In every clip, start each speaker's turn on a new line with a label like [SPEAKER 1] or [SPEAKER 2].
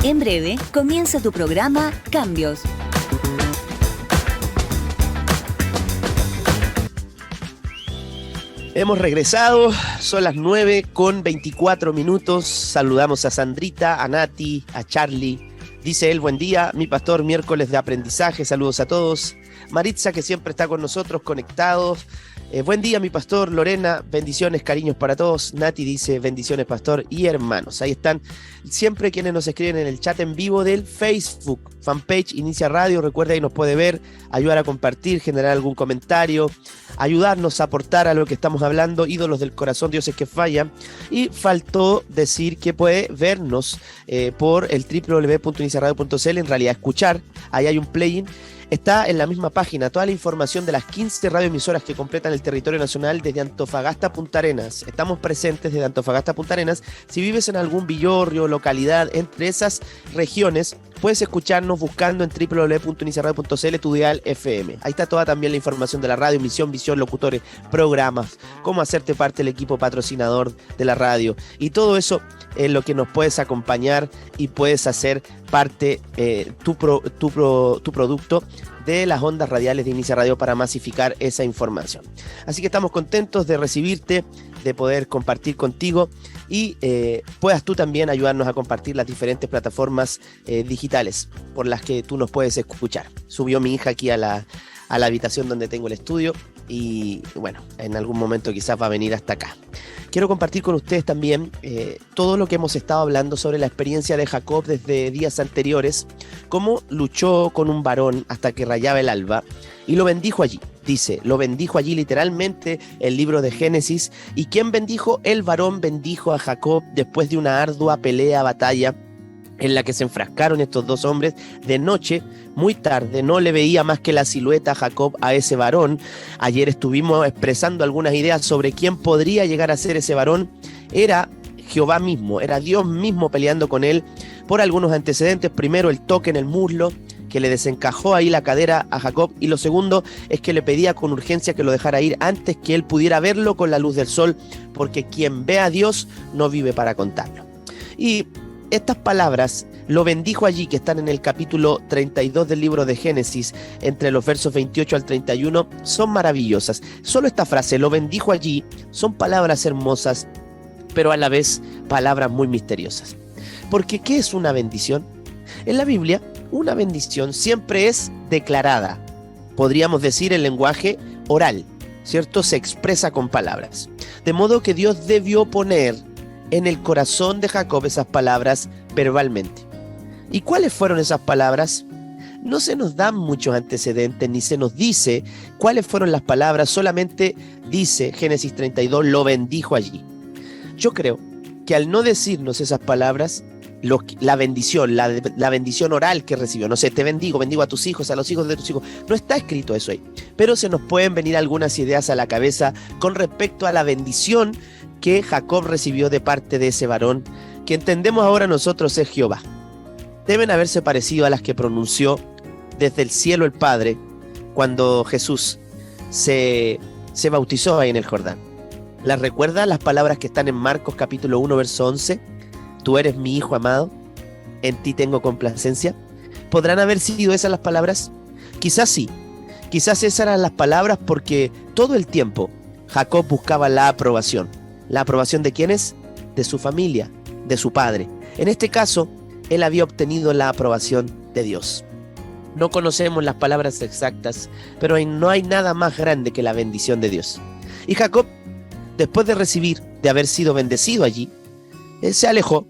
[SPEAKER 1] En breve comienza tu programa Cambios.
[SPEAKER 2] Hemos regresado, son las 9:24. Saludamos a Sandrita, a Nati, a Charlie. Dice él, buen día, mi pastor, miércoles de aprendizaje, saludos a todos. Maritza, que siempre está con nosotros, conectados. Buen día, mi pastor. Lorena, bendiciones, cariños para todos. Nati dice, bendiciones, pastor y hermanos. Ahí están siempre quienes nos escriben en el chat en vivo del Facebook, fanpage Inicia Radio. Recuerda, ahí nos puede ver, ayudar a compartir, generar algún comentario, ayudarnos a aportar a lo que estamos hablando. Ídolos del corazón, dioses que fallan. Y faltó decir que puede vernos por el www.iniciaradio.cl, en realidad escuchar. Ahí hay un plugin. Está en la misma página toda la información de las 15 radioemisoras que completan el territorio nacional desde Antofagasta a Punta Arenas. Estamos presentes desde Antofagasta a Punta Arenas. Si vives en algún villorrio, localidad, entre esas regiones, puedes escucharnos buscando en www.iniciaradio.cl tu dial FM. Ahí está toda también la información de la radio, misión, visión, locutores, programas, cómo hacerte parte del equipo patrocinador de la radio. Y todo eso es lo que nos puedes acompañar y puedes hacer parte tu producto de las ondas radiales de Inicia Radio para masificar esa información. Así que estamos contentos de recibirte, de poder compartir contigo y puedas tú también ayudarnos a compartir las diferentes plataformas digitales por las que tú nos puedes escuchar. Subió mi hija aquí a la habitación donde tengo el estudio y bueno, en algún momento quizás va a venir hasta acá. Quiero compartir con ustedes también todo lo que hemos estado hablando sobre la experiencia de Jacob desde días anteriores, cómo luchó con un varón hasta que rayaba el alba y lo bendijo allí. Dice, lo bendijo allí literalmente el libro de Génesis. ¿Y quién bendijo? El varón bendijo a Jacob después de una ardua pelea, batalla, en la que se enfrascaron estos dos hombres de noche, muy tarde. No le veía más que la silueta a Jacob a ese varón. Ayer estuvimos expresando algunas ideas sobre quién podría llegar a ser ese varón. Era Jehová mismo, era Dios mismo peleando con él por algunos antecedentes. Primero, el toque en el muslo, que le desencajó ahí la cadera a Jacob, y lo segundo es que le pedía con urgencia que lo dejara ir antes que él pudiera verlo con la luz del sol, porque quien ve a Dios no vive para contarlo. Y estas palabras, lo bendijo allí, que están en el capítulo 32 del libro de Génesis, entre los versos 28 al 31, son maravillosas. Solo esta frase, lo bendijo allí, son palabras hermosas, pero a la vez palabras muy misteriosas. Porque ¿qué es una bendición? En la Biblia, una bendición siempre es declarada. Podríamos decir en lenguaje oral, ¿cierto? Se expresa con palabras. De modo que Dios debió poner en el corazón de Jacob esas palabras verbalmente. ¿Y cuáles fueron esas palabras? No se nos dan muchos antecedentes, ni se nos dice cuáles fueron las palabras, solamente dice Génesis 32, lo bendijo allí. Yo creo que al no decirnos esas palabras, la bendición oral que recibió, no sé, te bendigo a tus hijos, a los hijos de tus hijos, no está escrito eso ahí, pero se nos pueden venir algunas ideas a la cabeza con respecto a la bendición que Jacob recibió de parte de ese varón, que entendemos ahora nosotros es Jehová. Deben haberse parecido a las que pronunció desde el cielo el Padre cuando Jesús se bautizó ahí en el Jordán. ¿Las recuerdan las palabras que están en Marcos capítulo 1, verso 11? Tú eres mi hijo amado, en ti tengo complacencia. ¿Podrán haber sido esas las palabras? Quizás sí, quizás esas eran las palabras porque todo el tiempo Jacob buscaba la aprobación. ¿La aprobación de quiénes? De su familia, de su padre. En este caso, él había obtenido la aprobación de Dios. No conocemos las palabras exactas, pero no hay nada más grande que la bendición de Dios. Y Jacob, después de haber sido bendecido allí, él se alejó.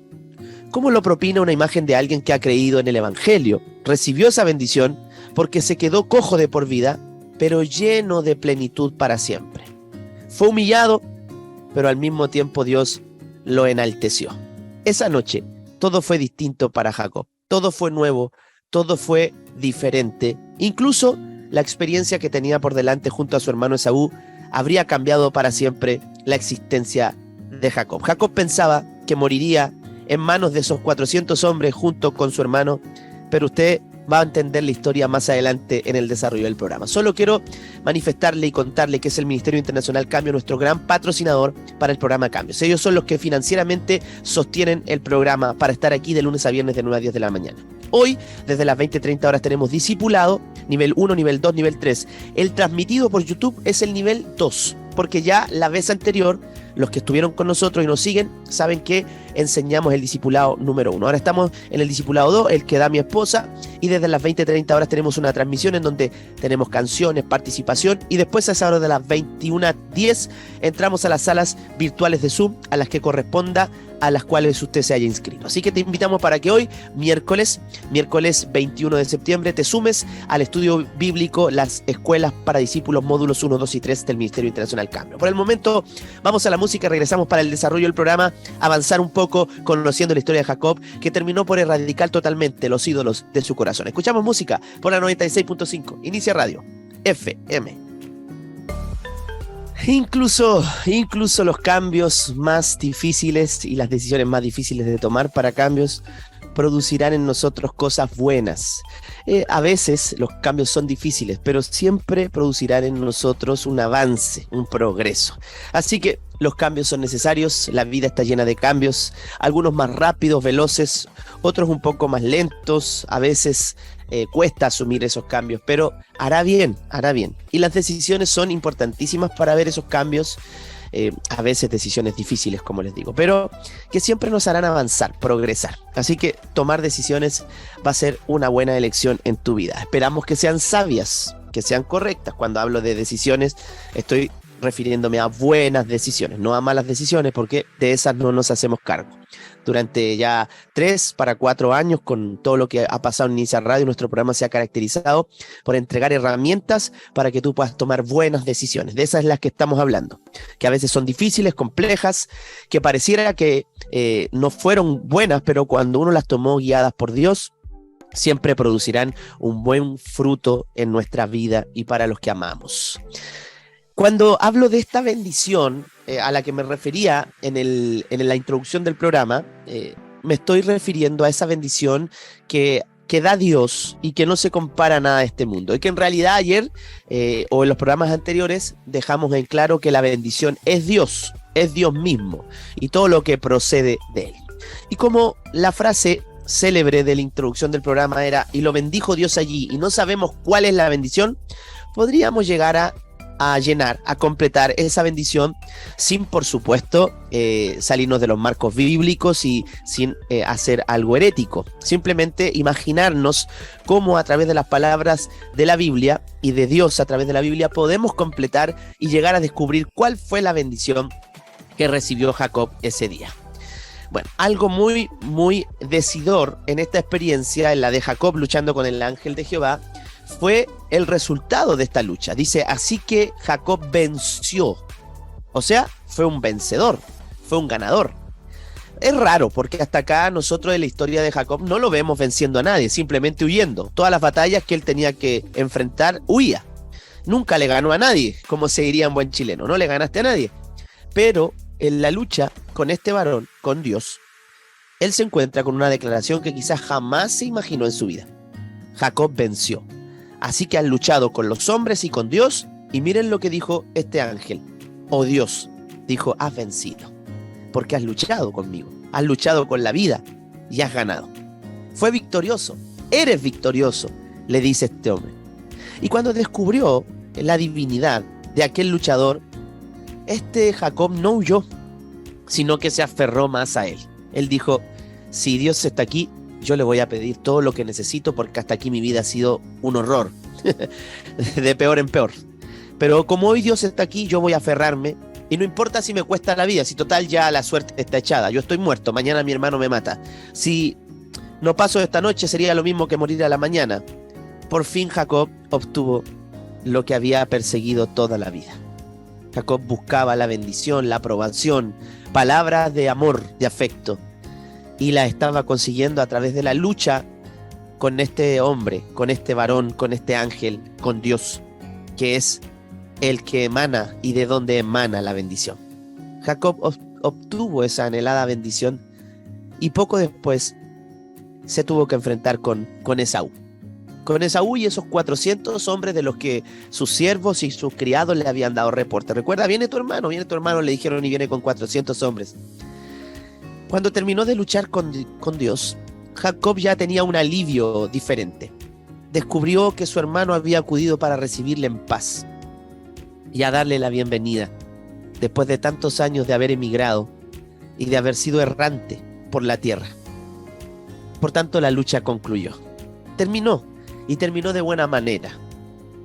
[SPEAKER 2] ¿Cómo lo propina una imagen de alguien que ha creído en el Evangelio? Recibió esa bendición porque se quedó cojo de por vida, pero lleno de plenitud para siempre. Fue humillado, pero al mismo tiempo Dios lo enalteció. Esa noche todo fue distinto para Jacob. Todo fue nuevo, todo fue diferente. Incluso la experiencia que tenía por delante junto a su hermano Esaú habría cambiado para siempre la existencia de Jacob. Jacob pensaba que moriría en manos de esos 400 hombres junto con su hermano, pero usted va a entender la historia más adelante en el desarrollo del programa. Solo quiero manifestarle y contarle que es el Ministerio Internacional Cambio nuestro gran patrocinador para el programa Cambios. Ellos son los que financieramente sostienen el programa para estar aquí de lunes a viernes de 9 a 10 de la mañana. Hoy, desde las 20:30 horas, tenemos discipulado, nivel 1, nivel 2, nivel 3. El transmitido por YouTube es el nivel 2, porque ya la vez anterior, los que estuvieron con nosotros y nos siguen, saben que enseñamos el discipulado número 1. Ahora estamos en el discipulado 2, el que da mi esposa, y desde las 20:30 horas tenemos una transmisión en donde tenemos canciones, participación, y después a esa hora de las 21:10 entramos a las salas virtuales de Zoom, a las que corresponda, a las cuales usted se haya inscrito. Así que te invitamos para que hoy, miércoles 21 de septiembre, te sumes al estudio bíblico Las Escuelas para Discípulos, módulos 1, 2 y 3 del Ministerio Internacional Cambio. Por el momento, vamos a la música, regresamos para el desarrollo del programa, avanzar un poco conociendo la historia de Jacob, que terminó por erradicar totalmente los ídolos de su corazón. Escuchamos música por la 96.5, Inicia Radio, FM. Incluso los cambios más difíciles y las decisiones más difíciles de tomar para cambios producirán en nosotros cosas buenas. A veces los cambios son difíciles, pero siempre producirán en nosotros un avance, un progreso. Así que los cambios son necesarios, la vida está llena de cambios, algunos más rápidos, veloces, otros un poco más lentos, a veces cuesta asumir esos cambios, pero hará bien. Y las decisiones son importantísimas para ver esos cambios, a veces decisiones difíciles, como les digo, pero que siempre nos harán avanzar, progresar. Así que tomar decisiones va a ser una buena elección en tu vida. Esperamos que sean sabias, que sean correctas. Cuando hablo de decisiones, estoy refiriéndome a buenas decisiones, no a malas decisiones, porque de esas no nos hacemos cargo. Durante ya 3 para 4 años, con todo lo que ha pasado en Inicia Radio, nuestro programa se ha caracterizado por entregar herramientas para que tú puedas tomar buenas decisiones. De esas es las que estamos hablando, que a veces son difíciles, complejas, que pareciera que no fueron buenas, pero cuando uno las tomó guiadas por Dios, siempre producirán un buen fruto en nuestra vida y para los que amamos. Cuando hablo de esta bendición a la que me refería en la introducción del programa, me estoy refiriendo a esa bendición que da Dios y que no se compara a nada de este mundo. Y que en realidad ayer o en los programas anteriores dejamos en claro que la bendición es Dios mismo y todo lo que procede de Él. Y como la frase célebre de la introducción del programa era "y lo bendijo Dios allí", y no sabemos cuál es la bendición, podríamos llegar a llenar, a completar esa bendición sin, por supuesto, salirnos de los marcos bíblicos y sin hacer algo herético. Simplemente imaginarnos cómo a través de las palabras de la Biblia y de Dios a través de la Biblia podemos completar y llegar a descubrir cuál fue la bendición que recibió Jacob ese día. Bueno, algo muy, muy decidor en esta experiencia, en la de Jacob luchando con el ángel de Jehová, fue el resultado de esta lucha. Dice, así que Jacob venció. O sea, fue un vencedor, fue un ganador. Es raro porque hasta acá nosotros en la historia de Jacob no lo vemos venciendo a nadie, simplemente huyendo. Todas las batallas que él tenía que enfrentar, huía. Nunca le ganó a nadie, como se diría en buen chileno, no le ganaste a nadie. Pero en la lucha con este varón, con Dios, él se encuentra con una declaración que quizás jamás se imaginó en su vida. Jacob venció. Así que han luchado con los hombres y con Dios, y miren lo que dijo este ángel. Oh Dios, dijo, has vencido, porque has luchado conmigo, has luchado con la vida y has ganado. Fue victorioso, eres victorioso, le dice este hombre. Y cuando descubrió la divinidad de aquel luchador, este Jacob no huyó, sino que se aferró más a él. Él dijo, si Dios está aquí, yo le voy a pedir todo lo que necesito porque hasta aquí mi vida ha sido un horror, de peor en peor. Pero como hoy Dios está aquí, yo voy a aferrarme y no importa si me cuesta la vida, si total ya la suerte está echada, yo estoy muerto, mañana mi hermano me mata. Si no paso esta noche sería lo mismo que morir a la mañana. Por fin Jacob obtuvo lo que había perseguido toda la vida. Jacob buscaba la bendición, la aprobación, palabras de amor, de afecto. Y la estaba consiguiendo a través de la lucha con este hombre, con este varón, con este ángel, con Dios, que es el que emana y de donde emana la bendición. Jacob obtuvo esa anhelada bendición y poco después se tuvo que enfrentar con Esaú. con Esaú y esos 400 hombres de los que sus siervos y sus criados le habían dado reporte. Recuerda, viene tu hermano, le dijeron, y viene con 400 hombres. Cuando terminó de luchar con Dios, Jacob ya tenía un alivio diferente. Descubrió que su hermano había acudido para recibirle en paz y a darle la bienvenida, después de tantos años de haber emigrado y de haber sido errante por la tierra. Por tanto, la lucha concluyó. Terminó, y terminó de buena manera.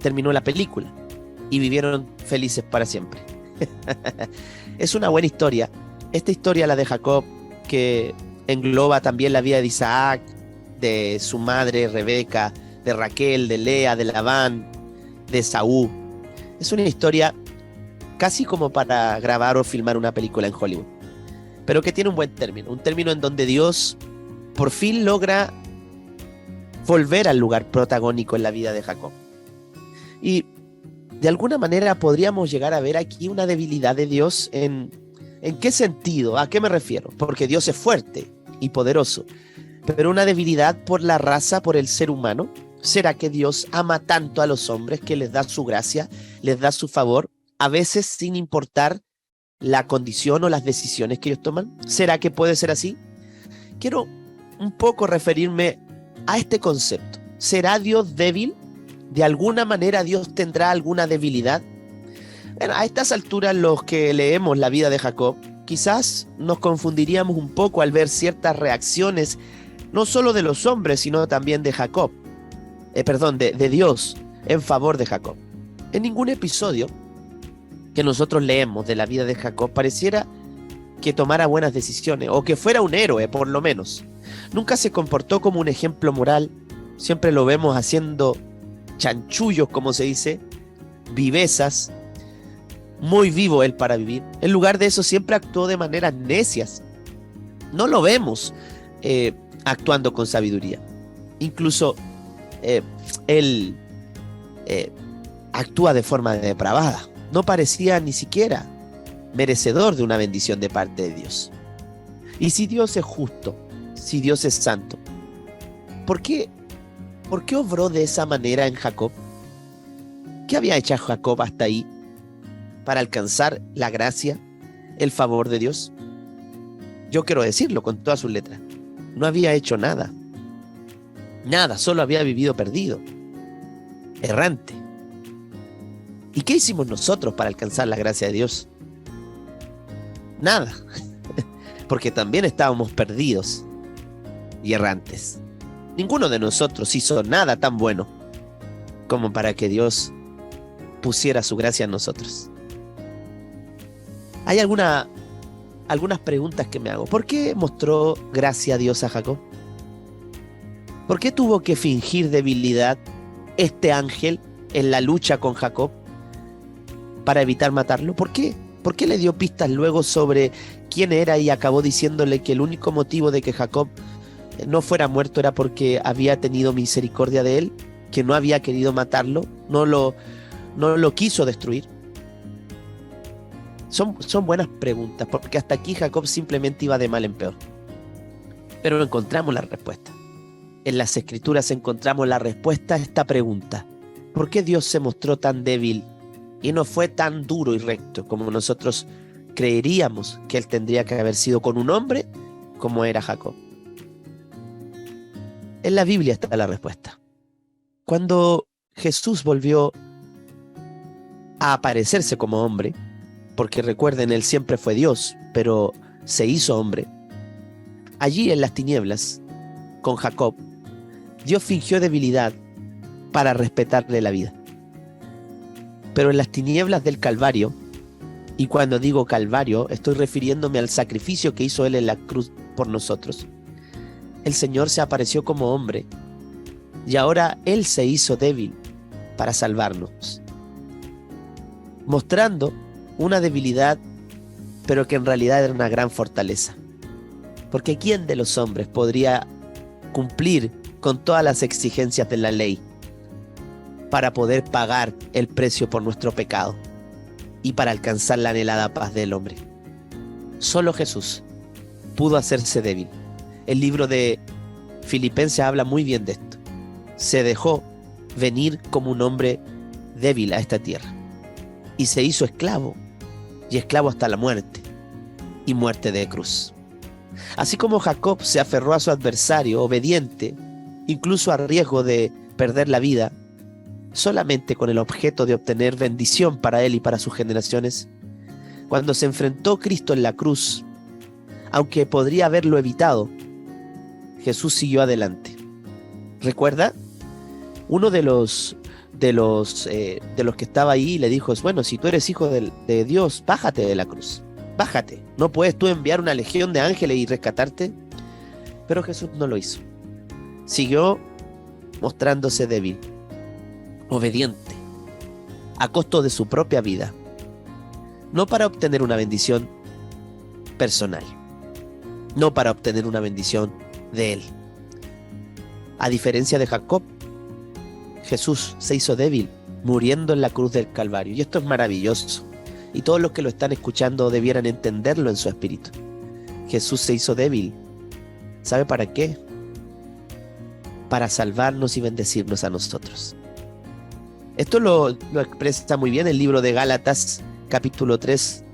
[SPEAKER 2] Terminó la película, y vivieron felices para siempre. Es una buena historia. Esta historia, la de Jacob, que engloba también la vida de Isaac, de su madre Rebeca, de Raquel, de Lea, de Labán, de Esaú. Es una historia casi como para grabar o filmar una película en Hollywood, pero que tiene un buen término, un término en donde Dios por fin logra volver al lugar protagónico en la vida de Jacob. Y de alguna manera podríamos llegar a ver aquí una debilidad de Dios. ¿En qué sentido? ¿A qué me refiero? Porque Dios es fuerte y poderoso, pero una debilidad por la raza, por el ser humano. ¿Será que Dios ama tanto a los hombres que les da su gracia, les da su favor, a veces sin importar la condición o las decisiones que ellos toman? ¿Será que puede ser así? Quiero un poco referirme a este concepto. ¿Será Dios débil? ¿De alguna manera Dios tendrá alguna debilidad? Bueno, a estas alturas, los que leemos la vida de Jacob, quizás nos confundiríamos un poco al ver ciertas reacciones, no solo de los hombres, sino también de Jacob. De Dios en favor de Jacob. En ningún episodio que nosotros leemos de la vida de Jacob pareciera que tomara buenas decisiones o que fuera un héroe, por lo menos. Nunca se comportó como un ejemplo moral. Siempre lo vemos haciendo chanchullos, como se dice, vivezas, muy vivo él para vivir. En lugar de eso, siempre actuó de maneras necias. No lo vemos actuando con sabiduría. Incluso él actúa de forma depravada. No parecía ni siquiera merecedor de una bendición de parte de Dios. Y si Dios es justo, si Dios es santo, ¿por qué obró de esa manera en Jacob? ¿Qué había hecho Jacob hasta ahí para alcanzar la gracia, el favor de Dios? Yo quiero decirlo con todas sus letras. No había hecho nada. Nada, solo había vivido perdido, errante. ¿Y qué hicimos nosotros para alcanzar la gracia de Dios? Nada, porque también estábamos perdidos y errantes. Ninguno de nosotros hizo nada tan bueno como para que Dios pusiera su gracia en nosotros. Hay algunas preguntas que me hago. ¿Por qué mostró gracia a Dios a Jacob? ¿Por qué tuvo que fingir debilidad este ángel en la lucha con Jacob para evitar matarlo? ¿Por qué? ¿Por qué le dio pistas luego sobre quién era y acabó diciéndole que el único motivo de que Jacob no fuera muerto era porque había tenido misericordia de él, que no había querido matarlo, no lo quiso destruir? Son buenas preguntas, porque hasta aquí Jacob simplemente iba de mal en peor. Pero encontramos la respuesta. En las Escrituras encontramos la respuesta a esta pregunta. ¿Por qué Dios se mostró tan débil y no fue tan duro y recto como nosotros creeríamos que él tendría que haber sido con un hombre como era Jacob? En la Biblia está la respuesta. Cuando Jesús volvió a aparecerse como hombre, porque recuerden, él siempre fue Dios, pero se hizo hombre, allí en las tinieblas, con Jacob, Dios fingió debilidad para respetarle la vida. Pero en las tinieblas del Calvario, y cuando digo Calvario, estoy refiriéndome al sacrificio que hizo él en la cruz por nosotros. El Señor se apareció como hombre, y ahora él se hizo débil para salvarnos, mostrando una debilidad, pero que en realidad era una gran fortaleza. Porque ¿quién de los hombres podría cumplir con todas las exigencias de la ley para poder pagar el precio por nuestro pecado y para alcanzar la anhelada paz del hombre? Solo Jesús pudo hacerse débil. El libro de Filipenses habla muy bien de esto. se dejó venir como un hombre débil a esta tierra y se hizo esclavo, y esclavo hasta la muerte, y muerte de cruz. Así como Jacob se aferró a su adversario, obediente, incluso a riesgo de perder la vida, solamente con el objeto de obtener bendición para él y para sus generaciones, cuando se enfrentó a Cristo en la cruz, aunque podría haberlo evitado, Jesús siguió adelante. ¿Recuerda? Uno de los que estaba ahí le dijo: bueno, si tú eres hijo de Dios, bájate de la cruz, bájate. ¿No puedes tú enviar una legión de ángeles y rescatarte? Pero Jesús no lo hizo. Siguió mostrándose débil, obediente, a costo de su propia vida, no para obtener una bendición personal, no para obtener una bendición de él. A diferencia de Jacob, Jesús se hizo débil muriendo en la cruz del Calvario. Y esto es maravilloso. Y todos los que lo están escuchando debieran entenderlo en su espíritu. Jesús se hizo débil. ¿Sabe para qué? Para salvarnos y bendecirnos a nosotros. Esto lo expresa muy bien el libro de Gálatas, capítulo 3,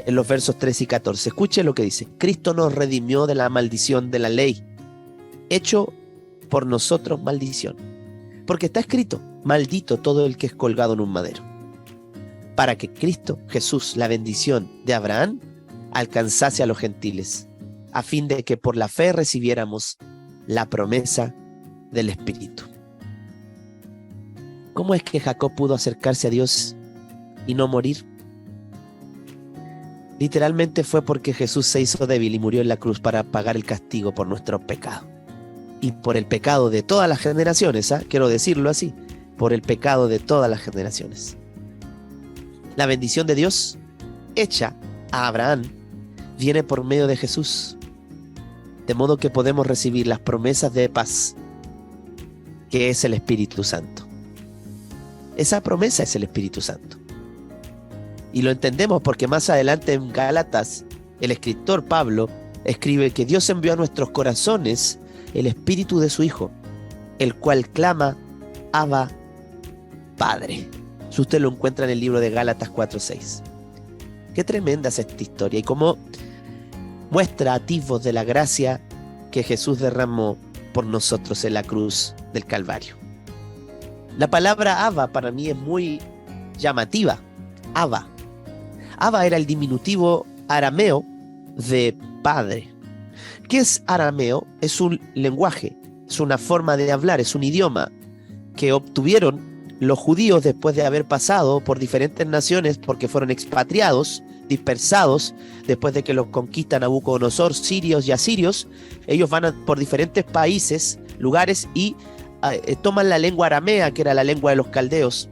[SPEAKER 2] en los versos 3 y 14. Escuche lo que dice: Cristo nos redimió de la maldición de la ley, hecho por nosotros maldición. Porque está escrito: maldito todo el que es colgado en un madero. Para que Cristo Jesús, la bendición de Abraham, alcanzase a los gentiles, a fin de que por la fe recibiéramos la promesa del Espíritu. ¿Cómo es que Jacob pudo acercarse a Dios y no morir? Literalmente fue porque Jesús se hizo débil y murió en la cruz para pagar el castigo por nuestro pecado. Y por el pecado de todas las generaciones, quiero decirlo así, por el pecado de todas las generaciones. La bendición de Dios, hecha a Abraham, viene por medio de Jesús, de modo que podemos recibir las promesas de paz, que es el Espíritu Santo. Esa promesa es el Espíritu Santo. Y lo entendemos porque más adelante en Gálatas, el escritor Pablo escribe que Dios envió a nuestros corazones el Espíritu de su Hijo, el cual clama: Abba, Padre. Si usted lo encuentra en el libro de Gálatas 4:6. Qué tremenda es esta historia y cómo muestra atisbos de la gracia que Jesús derramó por nosotros en la cruz del Calvario. La palabra Abba para mí es muy llamativa. Abba. Abba era el diminutivo arameo de padre. ¿Qué es arameo? Es un lenguaje, es una forma de hablar, es un idioma que obtuvieron los judíos después de haber pasado por diferentes naciones porque fueron expatriados, dispersados, después de que los conquistan Nabucodonosor, sirios y asirios. Ellos van por diferentes países, lugares y toman la lengua aramea, que era la lengua de los caldeos.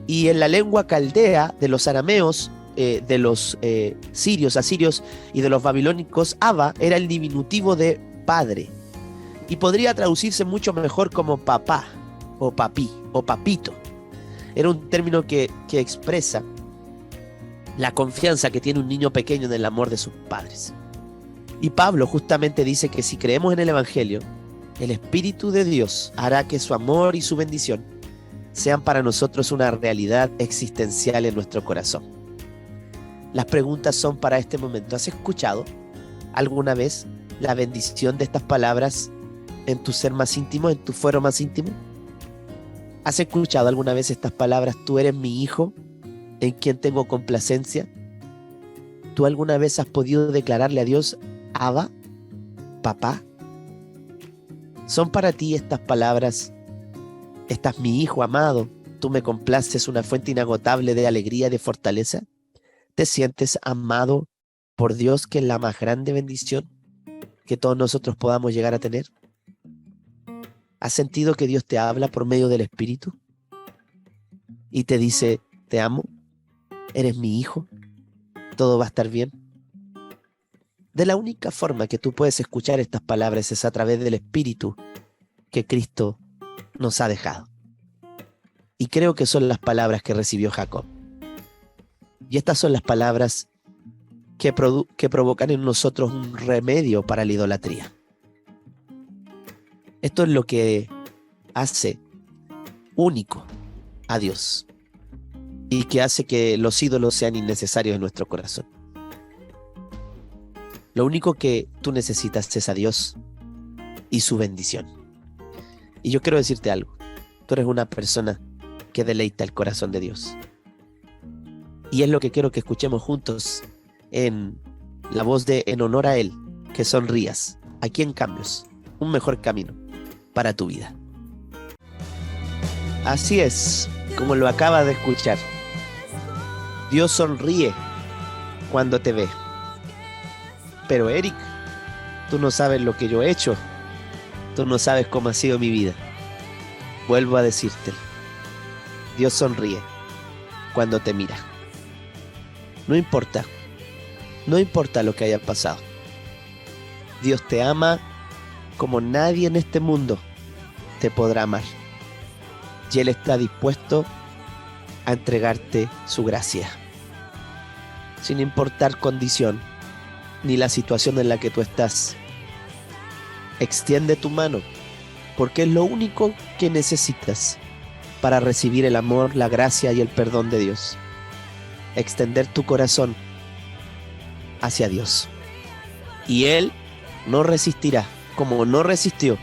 [SPEAKER 2] Y en la lengua caldea de los arameos, de los sirios, asirios y de los babilónicos, Abba era el diminutivo de padre y podría traducirse mucho mejor como papá o papí o papito. Era un término que expresa la confianza que tiene un niño pequeño en el amor de sus padres. Y Pablo justamente dice que si creemos en el Evangelio, el Espíritu de Dios hará que su amor y su bendición sean para nosotros una realidad existencial en nuestro corazón. Las preguntas son para este momento: ¿has escuchado alguna vez la bendición de estas palabras en tu ser más íntimo, en tu fuero más íntimo? ¿Has escuchado alguna vez estas palabras: tú eres mi hijo, en quien tengo complacencia? ¿Tú alguna vez has podido declararle a Dios: Abba, papá? ¿Son para ti estas palabras: estás mi hijo amado, tú me complaces, una fuente inagotable de alegría y de fortaleza? ¿Te sientes amado por Dios, que es la más grande bendición que todos nosotros podamos llegar a tener? ¿Has sentido que Dios te habla por medio del Espíritu y te dice: te amo, eres mi hijo, todo va a estar bien? De la única forma que tú puedes escuchar estas palabras es a través del Espíritu que Cristo nos ha dejado. Y creo que son las palabras que recibió Jacob. Y estas son las palabras que provocan en nosotros un remedio para la idolatría. Esto es lo que hace único a Dios y que hace que los ídolos sean innecesarios en nuestro corazón. Lo único que tú necesitas es a Dios y su bendición. Y yo quiero decirte algo. Tú eres una persona que deleita el corazón de Dios. Y es lo que quiero que escuchemos juntos en la voz de En Honor a Él, que sonrías. Aquí en Cambios, un mejor camino para tu vida. Así es, como lo acabas de escuchar. Dios sonríe cuando te ve. Pero Eric, tú no sabes lo que yo he hecho. Tú no sabes cómo ha sido mi vida. Vuelvo a decirte, Dios sonríe cuando te mira. No importa lo que haya pasado. Dios te ama como nadie en este mundo te podrá amar. Y Él está dispuesto a entregarte su gracia, sin importar condición ni la situación en la que tú estás. Extiende tu mano, porque es lo único que necesitas para recibir el amor, la gracia y el perdón de Dios. Extender tu corazón hacia Dios. Y Él no resistirá, como no resistió,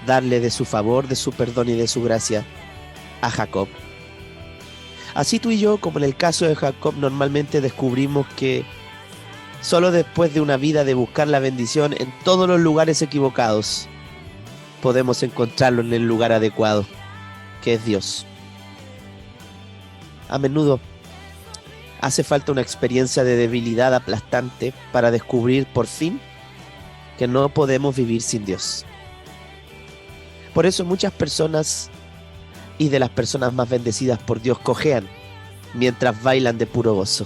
[SPEAKER 2] darle de su favor, de su perdón y de su gracia a Jacob. Así tú y yo, como en el caso de Jacob, normalmente descubrimos que solo después de una vida de buscar la bendición en todos los lugares equivocados, podemos encontrarlo en el lugar adecuado, que es Dios. A menudo hace falta una experiencia de debilidad aplastante para descubrir por fin que no podemos vivir sin Dios. Por eso muchas personas, y de las personas más bendecidas por Dios, cojean mientras bailan de puro gozo.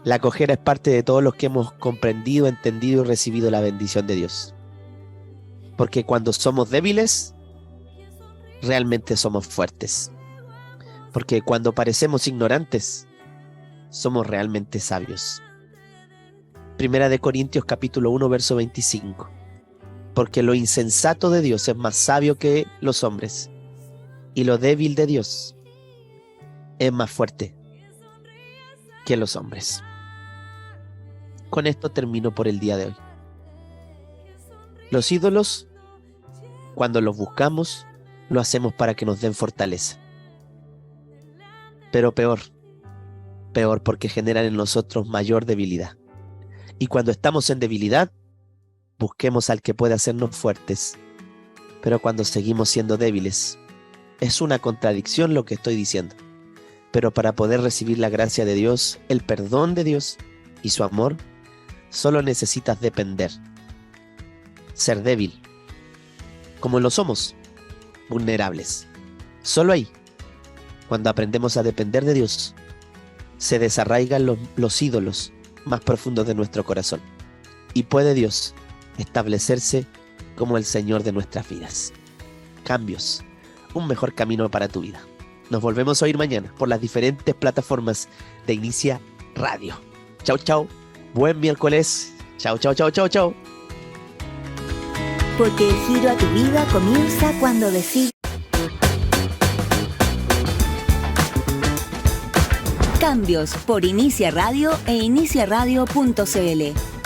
[SPEAKER 2] La cojera es parte de todos los que hemos comprendido, entendido y recibido la bendición de Dios. Porque cuando somos débiles, realmente somos fuertes. Porque cuando parecemos ignorantes, somos realmente sabios. Primera de Corintios capítulo 1, verso 25. Porque lo insensato de Dios es más sabio que los hombres, y lo débil de Dios es más fuerte que los hombres. Con esto termino por el día de hoy. Los ídolos, cuando los buscamos, lo hacemos para que nos den fortaleza. Pero peor porque generan en nosotros mayor debilidad. Y cuando estamos en debilidad, busquemos al que puede hacernos fuertes. Pero cuando seguimos siendo débiles, es una contradicción lo que estoy diciendo. Pero para poder recibir la gracia de Dios, el perdón de Dios y su amor, solo necesitas depender. Ser débil, como lo somos, vulnerables. Solo ahí, cuando aprendemos a depender de Dios, se desarraigan los ídolos más profundos de nuestro corazón. Y puede Dios establecerse como el Señor de nuestras vidas. Cambios, un mejor camino para tu vida. Nos volvemos a oír mañana por las diferentes plataformas de Inicia Radio. Chau, chau. Buen miércoles. Chau, chau, chau, chau, chau.
[SPEAKER 1] Porque el giro a tu vida comienza cuando decides. Cambios por Inicia Radio e iniciaradio.cl.